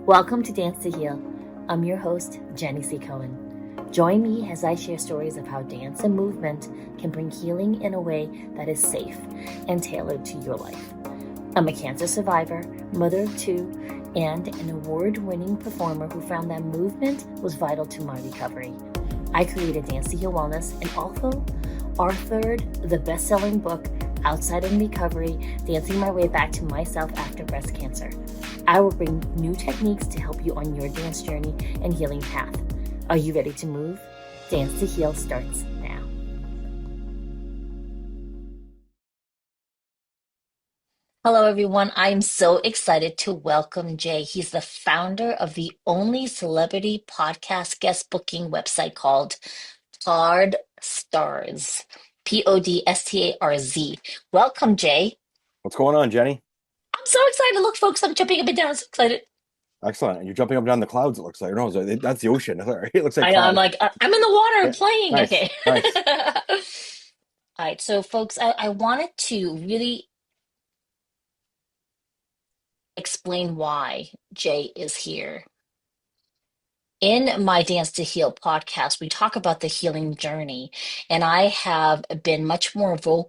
Welcome to Dance to Heal. I'm your host, Jenny C. Cohen. Join me as I share stories of how dance and movement can bring healing in a way that is safe and tailored to your life. I'm a cancer survivor, mother of two, and an award-winning performer who found that movement was vital to my recovery. I created Dance to Heal Wellness and also authored the best-selling book, Outside of Recovery, Dancing My Way Back to Myself After Breast Cancer. I will bring new techniques to help you on your dance journey and healing path. Are you ready to move? Dance to Heal starts now. Hello, everyone. I'm so excited to welcome Jay. He's the founder of the only celebrity podcast guest booking website called Podstarz. Podstarz. Welcome, Jay. What's going on, Jenny? I'm so excited. Look, folks, I'm jumping up and down. I'm so excited. Excellent. And you're jumping up and down the clouds, it looks like. No, that's the ocean. It looks like I know. I'm clouds. like, I'm in the water Yeah. playing. Nice. Okay. Nice. All right. So, folks, I wanted to really explain why Jay is here. In my Dance to Heal podcast, we talk about the healing journey, and I have been much more for,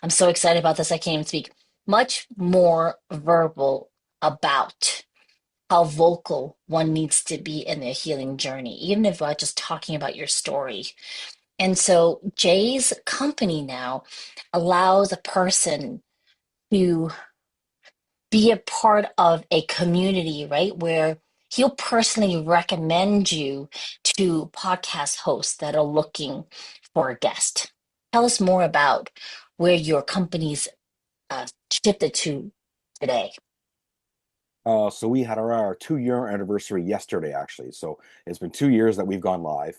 I'm so excited about this, I can't even speak, much more verbal about how vocal one needs to be in their healing journey, even if just talking about your story. And so Jay's company now allows a person to be a part of a community, right? Where he'll personally recommend you to podcast hosts that are looking for a guest. Tell us more about where your company's shifted to today. So we had our 2 year anniversary yesterday, actually. So it's been 2 years that we've gone live.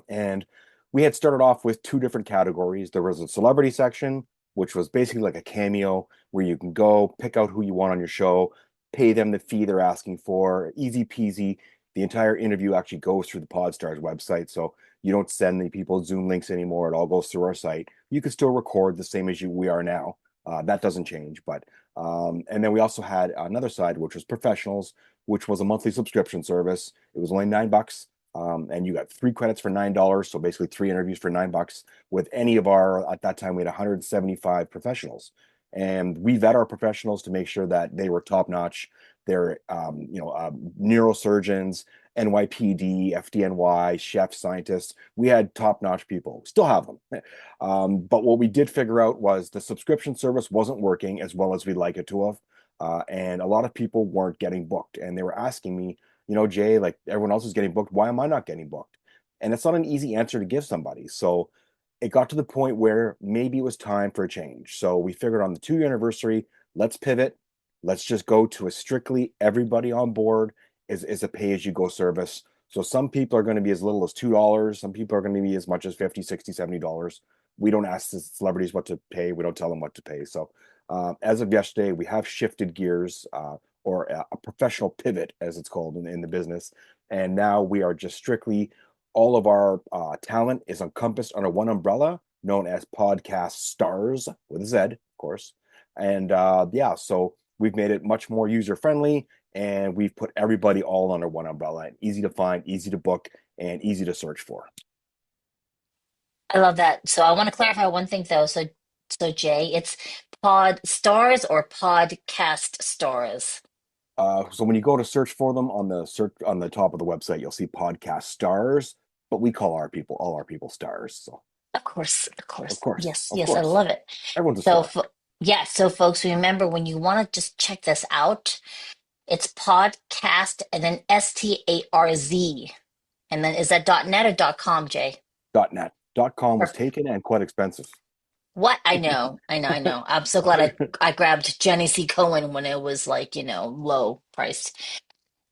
And we had started off with two different categories. There was a celebrity section, which was basically like a cameo where you can go pick out who you want on your show, pay them the fee they're asking for, easy peasy. The entire interview actually goes through the Podstarz website. So you don't send the people Zoom links anymore. It all goes through our site. You can still record the same as we are now. That doesn't change, but and then we also had another side, which was professionals, which was a monthly subscription service. It was only $9, and you got 3 credits for $9. So basically, 3 interviews for $9 with any of our. At that time, we had 175 professionals, and we vet our professionals to make sure that they were top notch. They're neurosurgeons, NYPD, FDNY, chefs, scientists. We had top notch people. Still have them. But what we did figure out was the subscription service wasn't working as well as we'd like it to have. And a lot of people weren't getting booked. And they were asking me, Jay, like everyone else is getting booked. Why am I not getting booked? And it's not an easy answer to give somebody. So it got to the point where maybe it was time for a change. So we figured on the 2 year anniversary, let's pivot. Let's just go to a strictly everybody on board is a pay as you go service. So some people are going to be as little as $2. Some people are going to be as much as 50, 60, $70. We don't ask the celebrities what to pay. We don't tell them what to pay. So as of yesterday, we have shifted gears or a professional pivot, as it's called in the business. And now we are just strictly all of our talent is encompassed under one umbrella known as Podcast Stars with a Z, of course. And yeah, so we've made it much more user friendly and we've put everybody all under one umbrella, easy to find, easy to book, and easy to search for. I love that. So I want to clarify one thing though. So Jay, it's Pod Stars or Podcast Stars? So when you go to search for them on the top of the website, you'll see Podcast Stars, but we call all our people stars. So Of course, of of course. course, Yes, of yes, I course, love it. everyone's a So, star. yeah, so folks, remember when you want to just check this out, it's podcast and then STARZ. And then is that .net or .com, Jay? .net. .com was Perfect. taken and quite expensive. What? I know. I'm so glad I grabbed Jenny C. Cohen when it was like, low priced.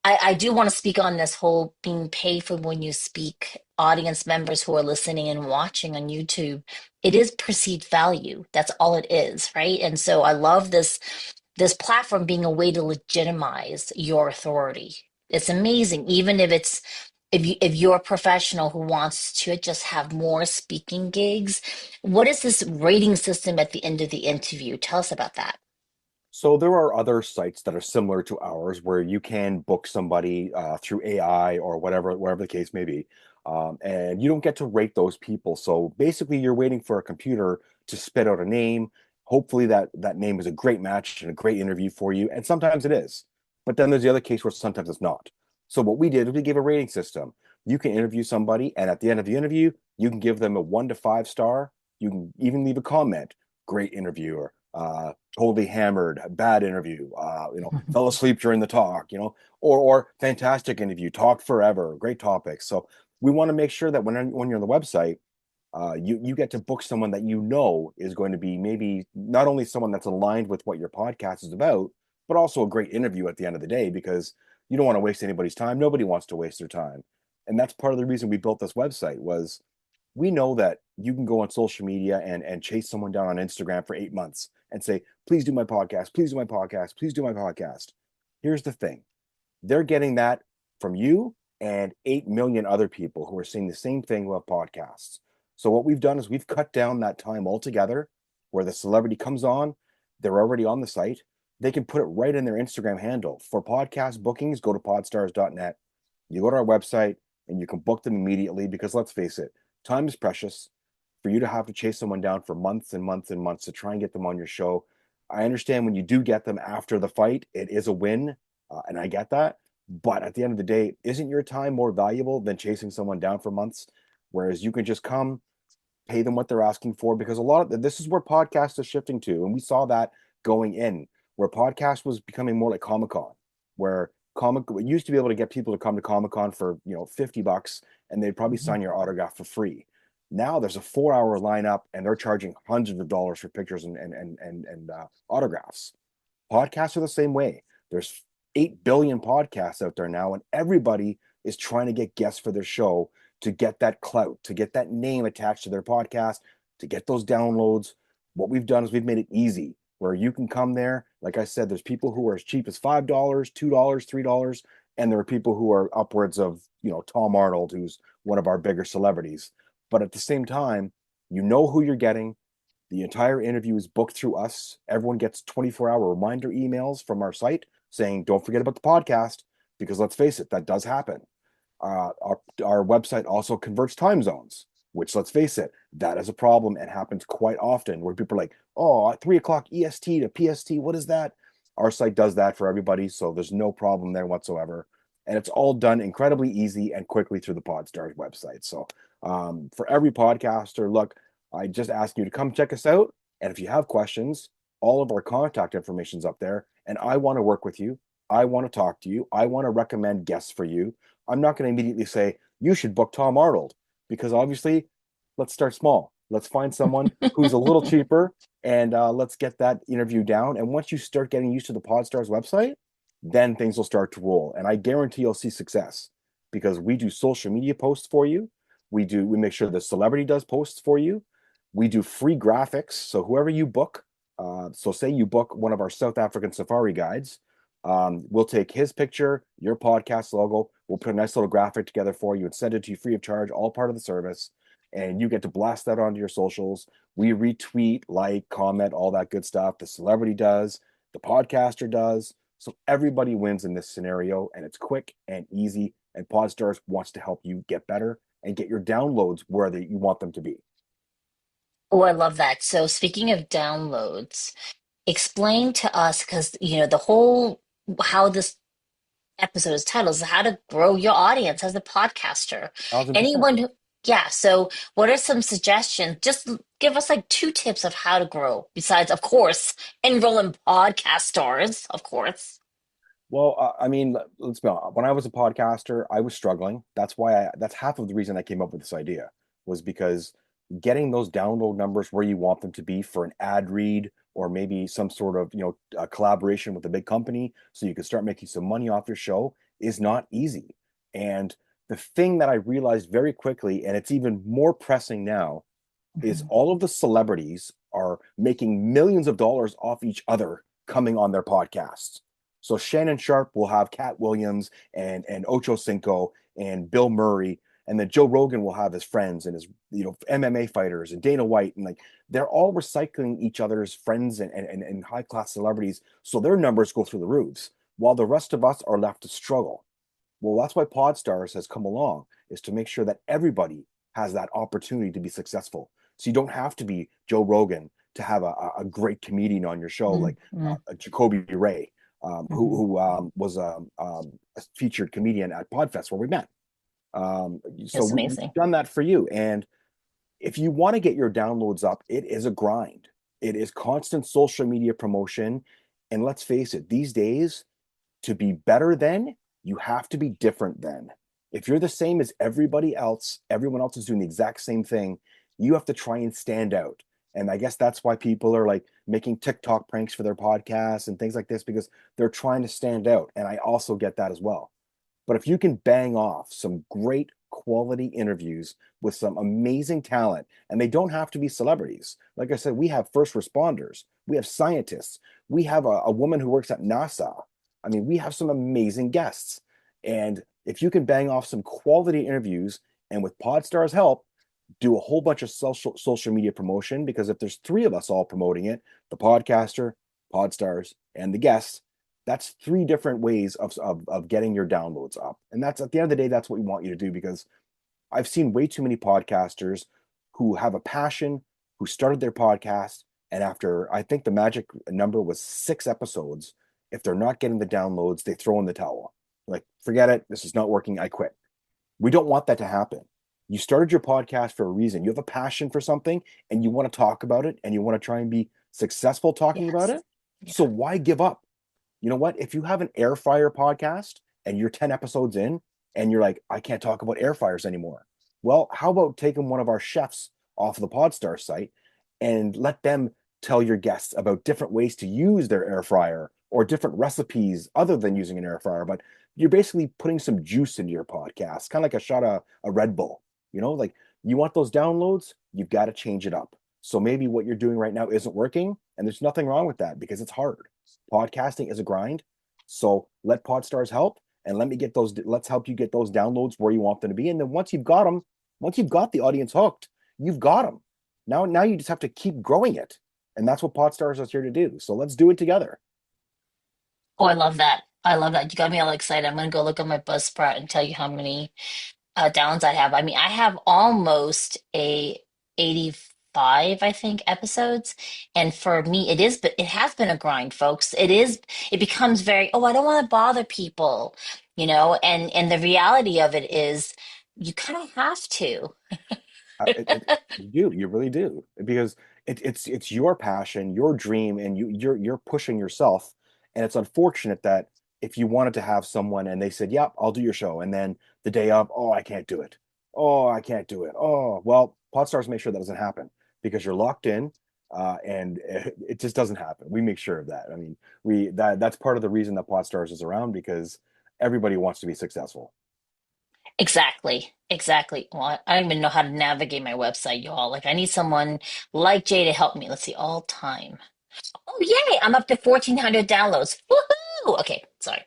I do want to speak on this whole being paid for when you speak, audience members who are listening and watching on YouTube. It is perceived value. That's all it is, right? And so I love this platform being a way to legitimize your authority. It's amazing, even if you're a professional who wants to just have more speaking gigs. What is this rating system at the end of the interview? Tell us about that. So there are other sites that are similar to ours where you can book somebody through AI or whatever the case may be, and you don't get to rate those people. So basically, you're waiting for a computer to spit out a name. Hopefully, that name is a great match and a great interview for you, and sometimes it is. But then there's the other case where sometimes it's not. So what we did is we gave a rating system. You can interview somebody, and at the end of the interview, you can give them a 1 to 5 star. You can even leave a comment. Great interviewer. Totally hammered, bad interview, fell asleep during the talk, or fantastic interview, talked forever, great topics. So we want to make sure that when you're on the website, you get to book someone that you know is going to be maybe not only someone that's aligned with what your podcast is about, but also a great interview at the end of the day, because you don't want to waste anybody's time. Nobody wants to waste their time. And that's part of the reason we built this website was we know that you can go on social media and chase someone down on Instagram for 8 months and say, please do my podcast, please do my podcast, please do my podcast. Here's the thing. They're getting that from you and 8 million other people who are saying the same thing about podcasts. So what we've done is we've cut down that time altogether where the celebrity comes on, they're already on the site. They can put it right in their Instagram handle. For podcast bookings, go to podstarz.net. You go to our website and you can book them immediately because let's face it, time is precious. For you to have to chase someone down for months and months and months to try and get them on your show. I understand when you do get them after the fight, it is a win, and I get that. But at the end of the day, isn't your time more valuable than chasing someone down for months? Whereas you can just come, pay them what they're asking for, because a lot of this is where podcast is shifting to, and we saw that going in, where podcast was becoming more like Comic Con, where comic we used to be able to get people to come to Comic Con for $50, and they'd probably sign your autograph for free. Now there's a 4 hour lineup, and they're charging hundreds of dollars for pictures and autographs. Podcasts are the same way. There's 8 billion podcasts out there now, and everybody is trying to get guests for their show to get that clout, to get that name attached to their podcast, to get those downloads. What we've done is we've made it easy where you can come there. Like I said, there's people who are as cheap as $5, $2, $3, and there are people who are upwards of, Tom Arnold, who's one of our bigger celebrities. But at the same time, you know who you're getting. The entire interview is booked through us. Everyone gets 24-hour reminder emails from our site saying, don't forget about the podcast, because let's face it, that does happen. Our website also converts time zones, which, let's face it, that is a problem and happens quite often where people are like, oh, at 3 o'clock EST to PST, what is that? Our site does that for everybody, so there's no problem there whatsoever. And it's all done incredibly easy and quickly through the Podstarz website. So for every podcaster, look, I just ask you to come check us out. And if you have questions, all of our contact information is up there. And I want to work with you. I want to talk to you. I want to recommend guests for you. I'm not going to immediately say, you should book Tom Arnold, because obviously, let's start small. Let's find someone who's a little cheaper, and let's get that interview down. And once you start getting used to the Podstarz website, then things will start to roll. And I guarantee you'll see success, because we do social media posts for you. We make sure the celebrity does posts for you. We do free graphics. So whoever you book, so say you book one of our South African safari guides, we'll take his picture, your podcast logo. We'll put a nice little graphic together for you and send it to you free of charge, all part of the service. And you get to blast that onto your socials. We retweet, like, comment, all that good stuff. The celebrity does, the podcaster does. So everybody wins in this scenario, and it's quick and easy. And Podstarz wants to help you get better and get your downloads where you want them to be. Oh, I love that. So, speaking of downloads, explain to us, because the whole how this episode is titled is how to grow your audience as a podcaster. 1,000%. Anyone who, yeah. So, what are some suggestions? Just give us like 2 tips of how to grow. Besides, of course, enroll in podcast stars, of course. Well, I mean, let's be honest. When I was a podcaster, I was struggling. That's half of the reason I came up with this idea, was because getting those download numbers where you want them to be for an ad read or maybe some sort of, a collaboration with a big company so you can start making some money off your show is not easy. And the thing that I realized very quickly, and it's even more pressing now, is Mhm. all of the celebrities are making millions of dollars off each other coming on their podcasts. So Shannon Sharp will have Cat Williams and Ocho Cinco and Bill Murray. And then Joe Rogan will have his friends and his, MMA fighters and Dana White, and like they're all recycling each other's friends and high class celebrities, so their numbers go through the roofs, while the rest of us are left to struggle. Well, that's why Podstarz has come along, is to make sure that everybody has that opportunity to be successful. So you don't have to be Joe Rogan to have a great comedian on your show, like Mm-hmm. Jacoby Ray, Mm-hmm. who was a featured comedian at Podfest where we met. So It's we've amazing. done that for you. And if you want to get your downloads up, it is a grind. It is constant social media promotion. And let's face it, these days, to be better than, you have to be different than. If you're the same as everybody else, everyone else is doing the exact same thing, you have to try and stand out. And I guess that's why people are like making TikTok pranks for their podcasts and things like this, because they're trying to stand out. And I also get that as well. But if you can bang off some great quality interviews with some amazing talent, and they don't have to be celebrities. Like I said, we have first responders, we have scientists, we have a woman who works at NASA. I mean, we have some amazing guests. And if you can bang off some quality interviews, and with Podstar's help, do a whole bunch of social media promotion, because if there's three of us all promoting it, the podcaster, Podstarz, and the guests, that's three different ways of getting your downloads up. And that's, at the end of the day, that's what we want you to do, because I've seen way too many podcasters who have a passion, who started their podcast, and after, I think the magic number was 6 episodes, if they're not getting the downloads, they throw in the towel. Like, forget it, this is not working, I quit. We don't want that to happen. You started your podcast for a reason. You have a passion for something and you want to talk about it and you want to try and be successful talking about Yes. it. Yeah. So why give up? You know what? If you have an air fryer podcast and you're 10 episodes in and you're like, I can't talk about air fryers anymore. Well, how about taking one of our chefs off of the Podstar site and let them tell your guests about different ways to use their air fryer or different recipes other than using an air fryer? But you're basically putting some juice into your podcast, kind of like a shot of a Red Bull. Like, you want those downloads, you've got to change it up. So maybe what you're doing right now isn't working, and there's nothing wrong with that, because it's hard. Podcasting is a grind. So let Podstarz help, and let's help you get those downloads where you want them to be. And then once you've got them, once you've got the audience hooked, you've got them. Now you just have to keep growing it. And that's what Podstarz is here to do. So let's do it together. Oh, I love that. I love that. You got me all excited. I'm gonna go look at my Buzzsprout and tell you how many downs I have. I mean, I have almost a 85, I think, episodes. And for me, but it has been a grind, folks. It becomes very, oh, I don't want to bother people, and the reality of it is you kind of have to. You really do, because it's your passion, your dream, and you're pushing yourself. And it's unfortunate that if you wanted to have someone and they said, "Yep, I'll do your show," and then the day of, "Oh, I can't do it. Oh, I can't do it. Oh," well, Podstars make sure that doesn't happen, because you're locked in, and it just doesn't happen. We make sure of that. I mean, that's part of the reason that Podstars is around, because everybody wants to be successful. Exactly. Exactly. Well, I don't even know how to navigate my website, y'all. Like, I need someone like Jay to help me. Let's see, all time. Oh, yay! I'm up to 1,400 downloads. Woohoo! Okay, sorry.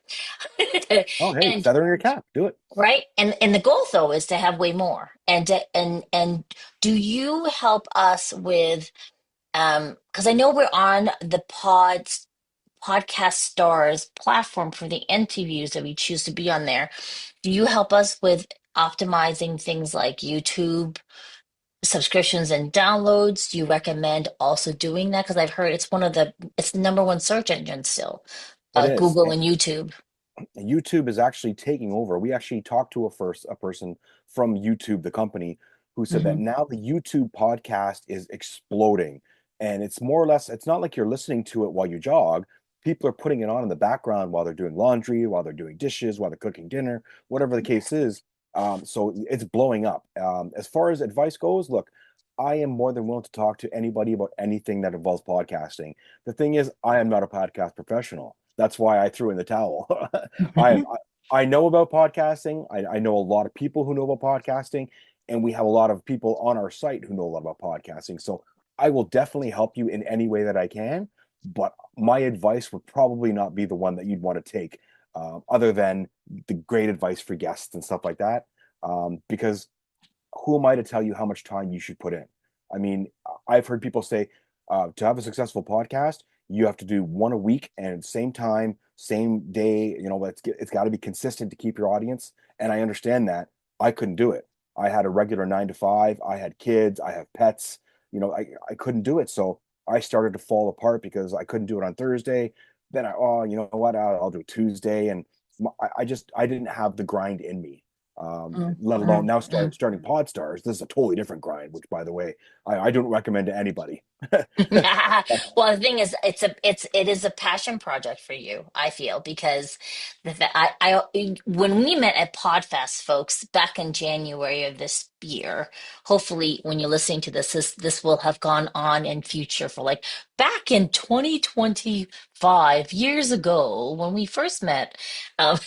Oh, hey, And feather in your cap, do it. right, and the goal though is to have way more. And do you help us with because I know we're on the podcast stars platform for the interviews that we choose to be on there. Do you help us with optimizing things like YouTube subscriptions and downloads? Do you recommend also doing that? Because I've heard it's the number one search engine still, It is. Google and YouTube. YouTube is actually taking over. We actually talked to a person from YouTube, the company, who said that Hmm. now the YouTube podcast is exploding. And it's more or less, it's not like you're listening to it while you jog. People are putting it on in the background while they're doing laundry, while they're doing dishes, while they're cooking dinner, whatever the case is. So it's blowing up. As far as advice goes, look, I am more than willing to talk to anybody about anything that involves podcasting. The thing is, I am not a podcast professional. That's why I threw in the towel. I I know about podcasting. I know a lot of people who know about podcasting, and we have a lot of people on our site who know a lot about podcasting. So I will definitely help you in any way that I can. But my advice would probably not be the one that you'd want to take, other than the great advice for guests and stuff like that. because who am I to tell you how much time you should put in? I mean, I've heard people say to have a successful podcast, you have to do one a week and same time, same day. You know, it's got to be consistent to keep your audience. And I understand that. I couldn't do it. I had a regular 9 to 5. I had kids. I have pets. You know, I couldn't do it. So I started to fall apart because I couldn't do it on Thursday. Then you know what? I'll do it Tuesday. And I didn't have the grind in me. Mm, Let alone mm, now mm. starting Podstarz. This is a totally different grind, which by the way, I don't recommend to anybody. Well, the thing is, it is a passion project for you, I feel, because when we met at Podfest, folks, back in January of this year, hopefully when you're listening to this will have gone on in future for like back in 2025, years ago when we first met. Um,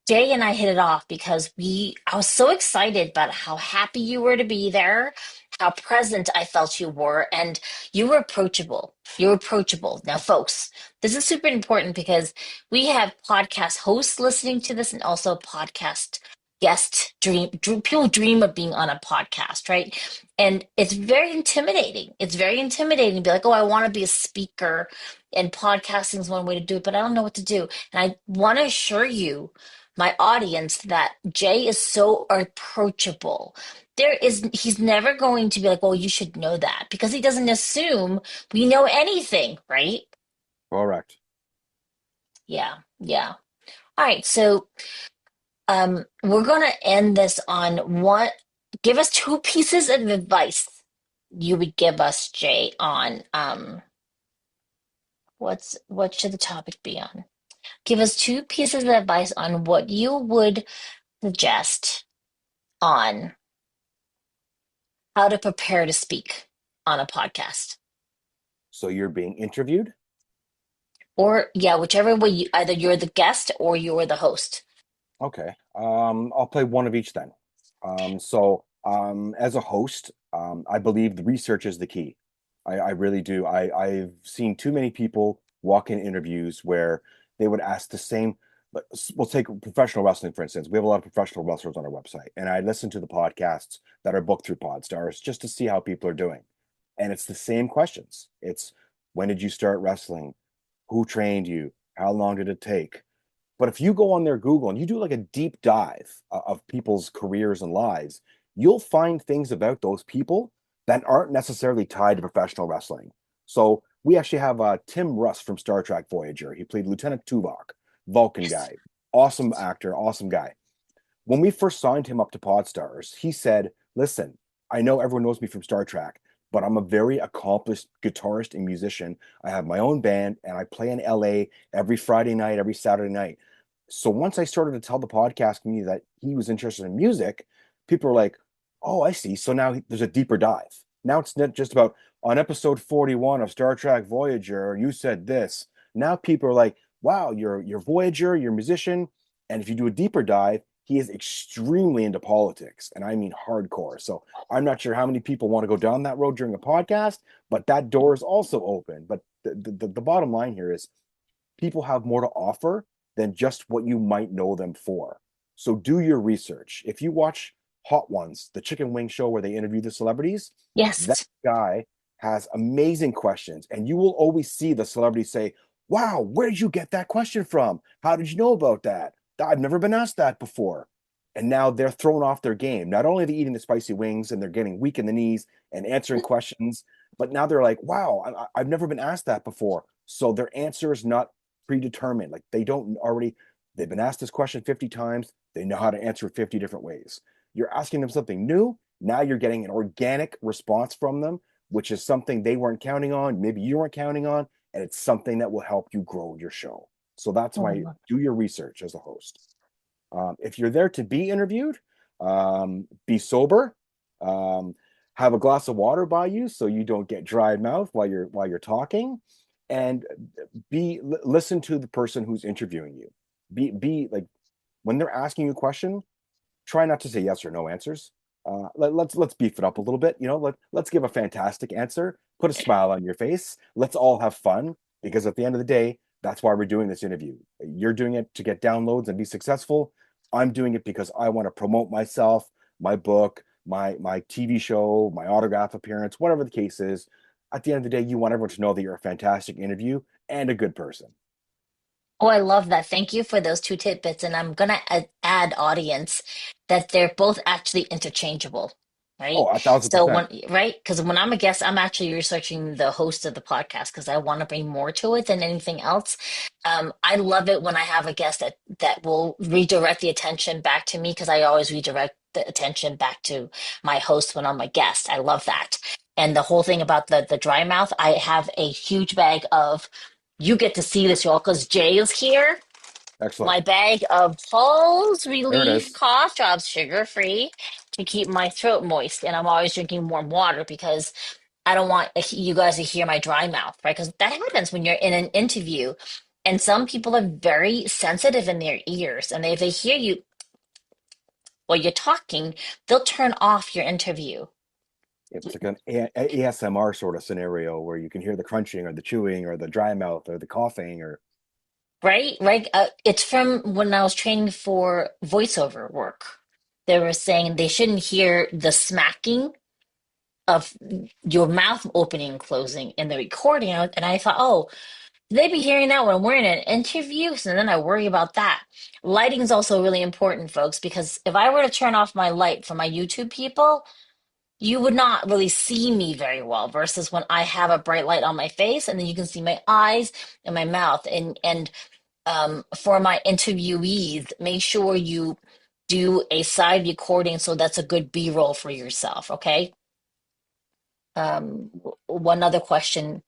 Jay and I hit it off because I was so excited about how happy you were to be there, how present I felt you were, and you were approachable. You were approachable. Now, folks, this is super important because we have podcast hosts listening to this and also podcast people dream of being on a podcast, right? And it's very intimidating. It's very intimidating to be like, oh, I want to be a speaker, and podcasting is one way to do it, but I don't know what to do. And I want to assure you, my audience, that Jay is so approachable. He's never going to be like, well, you should know that, because he doesn't assume we know anything, right? Correct. Yeah, yeah. All right, so we're gonna end this on give us two pieces of advice you would give us, Jay, on what should the topic be on? Give us two pieces of advice on what you would suggest on how to prepare to speak on a podcast. So you're being interviewed? Or, yeah, whichever way either you're the guest or you're the host. Okay. I'll play one of each then. As a host, I believe the research is the key. I really do. I've seen too many people walk in interviews where they would ask the same. We'll take professional wrestling, for instance. We have a lot of professional wrestlers on our website, and I listen to the podcasts that are booked through Podstarz just to see how people are doing. And it's the same questions. It's when did you start wrestling? Who trained you? How long did it take? But if you go on their Google and you do like a deep dive of people's careers and lives, you'll find things about those people that aren't necessarily tied to professional wrestling. So we actually have Tim Russ from Star Trek Voyager. He played Lieutenant Tuvok, Vulcan Yes. guy, awesome actor, awesome guy. When we first signed him up to Podstarz, he said, listen, I know everyone knows me from Star Trek, but I'm a very accomplished guitarist and musician. I have my own band and I play in LA every Friday night, every Saturday night. So once I started to tell the podcast community that he was interested in music, people were like, oh, I see. So now there's a deeper dive. Now it's not just about on episode 41 of Star Trek Voyager, you said this. Now people are like, wow, you're Voyager, you're a musician. And if you do a deeper dive, he is extremely into politics, and I mean hardcore. So I'm not sure how many people want to go down that road during a podcast, but that door is also open. But the bottom line here is people have more to offer than just what you might know them for. So do your research. If you watch Hot Ones, the chicken wing show where they interview the celebrities, that Yes. guy has amazing questions. And you will always see the celebrity say, wow, where did you get that question from? How did you know about that? I've never been asked that before. And now they're thrown off their game. Not only are they eating the spicy wings and they're getting weak in the knees and answering questions, but now they're like, wow, I've never been asked that before. So their answer is not predetermined. Like they've been asked this question 50 times. They know how to answer it 50 different ways. You're asking them something new. Now you're getting an organic response from them, which is something they weren't counting on. Maybe you weren't counting on, and it's something that will help you grow your show. So that's why Oh, do your research as a host. If you're there to be interviewed, be sober. Um, have a glass of water by you so you don't get dry mouth while you're talking, and listen to the person who's interviewing you. Be like when they're asking you a question, try not to say yes or no answers. Let's beef it up a little bit. You know, let's give a fantastic answer. Put a smile on your face. Let's all have fun because at the end of the day, that's why we're doing this interview. You're doing it to get downloads and be successful. I'm doing it because I want to promote myself, my book, my TV show, my autograph appearance, whatever the case is. At the end of the day, you want everyone to know that you're a fantastic interview and a good person. Oh, I love that. Thank you for those two tidbits. And I'm gonna add audience that they're both actually interchangeable, right? Oh, a thousand So percent. when, right? Because when I'm a guest, I'm actually researching the host of the podcast because I want to bring more to it than anything else. I love it when I have a guest that will redirect the attention back to me because I always redirect the attention back to my host when I'm a guest. I love that. And the whole thing about the dry mouth, I have a huge bag of you get to see this, y'all, because Jay is here. Excellent. My bag of Paul's There it Relief is. cough drops, sugar free, to keep my throat moist. And I'm always drinking warm water because I don't want you guys to hear my dry mouth, right? Because that happens when you're in an interview. And some people are very sensitive in their ears. And if they hear you while you're talking, they'll turn off your interview. It's like an ASMR sort of scenario where you can hear the crunching or the chewing or the dry mouth or the coughing or Right? Right? It's from when I was training for voiceover work. They were saying they shouldn't hear the smacking of your mouth opening and closing in the recording. And I thought, oh, they be hearing that when we're in an interview. So then I worry about that. Lighting is also really important, folks, because if I were to turn off my light for my YouTube people, you would not really see me very well versus when I have a bright light on my face and then you can see my eyes and my mouth. And for my interviewees, make sure you do a side recording so that's a good B-roll for yourself, okay? One other question,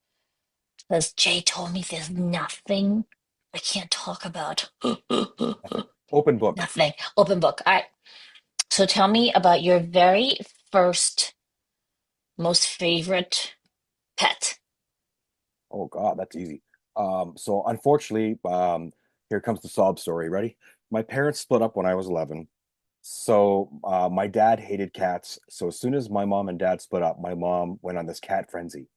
because Jay told me there's nothing I can't talk about. open book. Nothing. Open book. All right. So tell me about your very first, most favorite pet. Oh God, that's easy. So unfortunately, here comes the sob story. Ready? My parents split up when I was 11. So my dad hated cats. So as soon as my mom and dad split up, my mom went on this cat frenzy.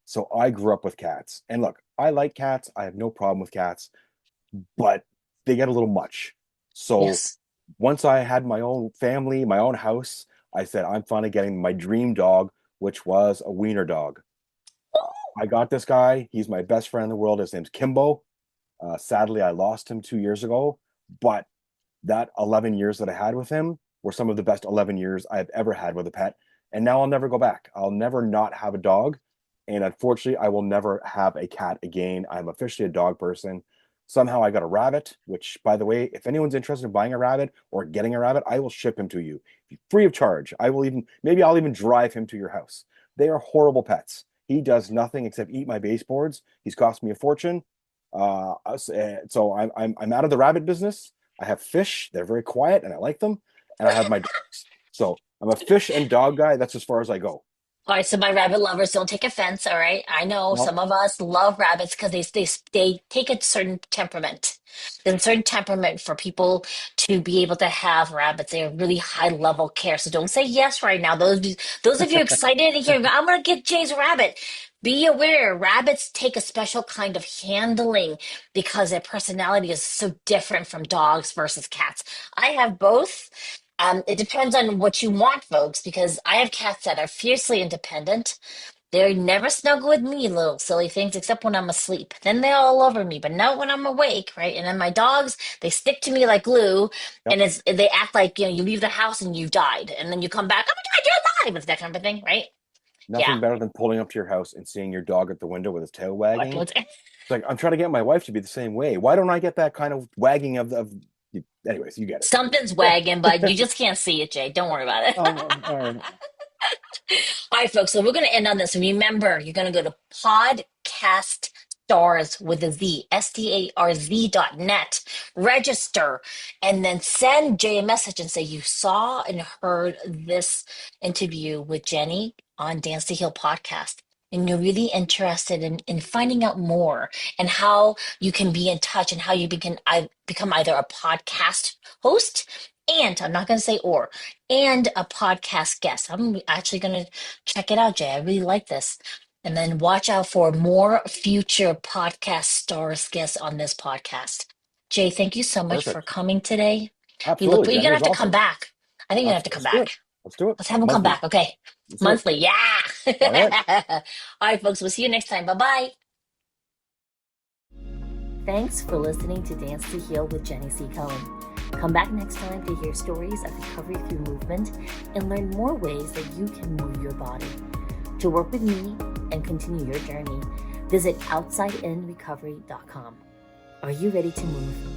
So I grew up with cats. And look, I like cats. I have no problem with cats, but they get a little much. So Yes. once I had my own family, my own house, I said, I'm finally getting my dream dog, which was a wiener dog. I got this guy. He's my best friend in the world. His name's Kimbo. Sadly, I lost him 2 years ago, but that 11 years that I had with him were some of the best 11 years I've ever had with a pet. And now I'll never go back. I'll never not have a dog. And unfortunately, I will never have a cat again. I'm officially a dog person. Somehow I got a rabbit, which, by the way, if anyone's interested in buying a rabbit or getting a rabbit, I will ship him to you free of charge. I will even, maybe I'll even drive him to your house. They are horrible pets. He does nothing except eat my baseboards. He's cost me a fortune. So I'm out of the rabbit business. I have fish. They're very quiet and I like them. And I have my dogs. So I'm a fish and dog guy. That's as far as I go. All right, so my rabbit lovers, don't take offense, all right? I know No, some of us love rabbits because they take a certain temperament. There's a certain temperament for people to be able to have rabbits. They have really high level care. So don't say yes right now. Those of you excited to hear, I'm gonna get Jay's rabbit. Be aware, rabbits take a special kind of handling because their personality is so different from dogs versus cats. I have both. It depends on what you want, folks, because I have cats that are fiercely independent. They never snuggle with me, little silly things, except when I'm asleep. Then they're all over me, but not when I'm awake, right? And then my dogs, they stick to me like glue, yep. and they act like, you leave the house and you've died, and then you come back, oh my God, you're alive! It's that kind of thing, right? Yeah. Nothing better than pulling up to your house and seeing your dog at the window with his tail wagging. What- It's like I'm trying to get my wife to be the same way. Why don't I get that kind of wagging of anyways, you get Something's wagging, but you just can't see it, Jay. Don't worry about it. all right. All right, folks. So we're going to end on this. Remember, you're going to go to Podcast Stars with a Z, STARZ.net, register, and then send Jay a message and say you saw and heard this interview with Jenny on Dance to Heal podcast. And you're really interested in finding out more and how you can be in touch and how you become either a podcast host and I'm not going to say or and a podcast guest. I'm actually going to check it out, Jay. I really like this. And then watch out for more future podcast stars guests on this podcast. Jay, thank you so much for Perfect. coming today. Absolutely. You're Jenny gonna is have to come awesome. back. I think you're gonna have to come Let's do it. back. Let's do it. Let's have him come Monthly. back. Okay. Let's do it. Monthly. Yeah. All right. All right, folks. We'll see you next time. Bye bye. Thanks for listening to Dance to Heal with Jenny C. Cohen. Come back next time to hear stories of recovery through movement and learn more ways that you can move your body. To work with me and continue your journey, visit OutsideInRecovery.com. Are you ready to move?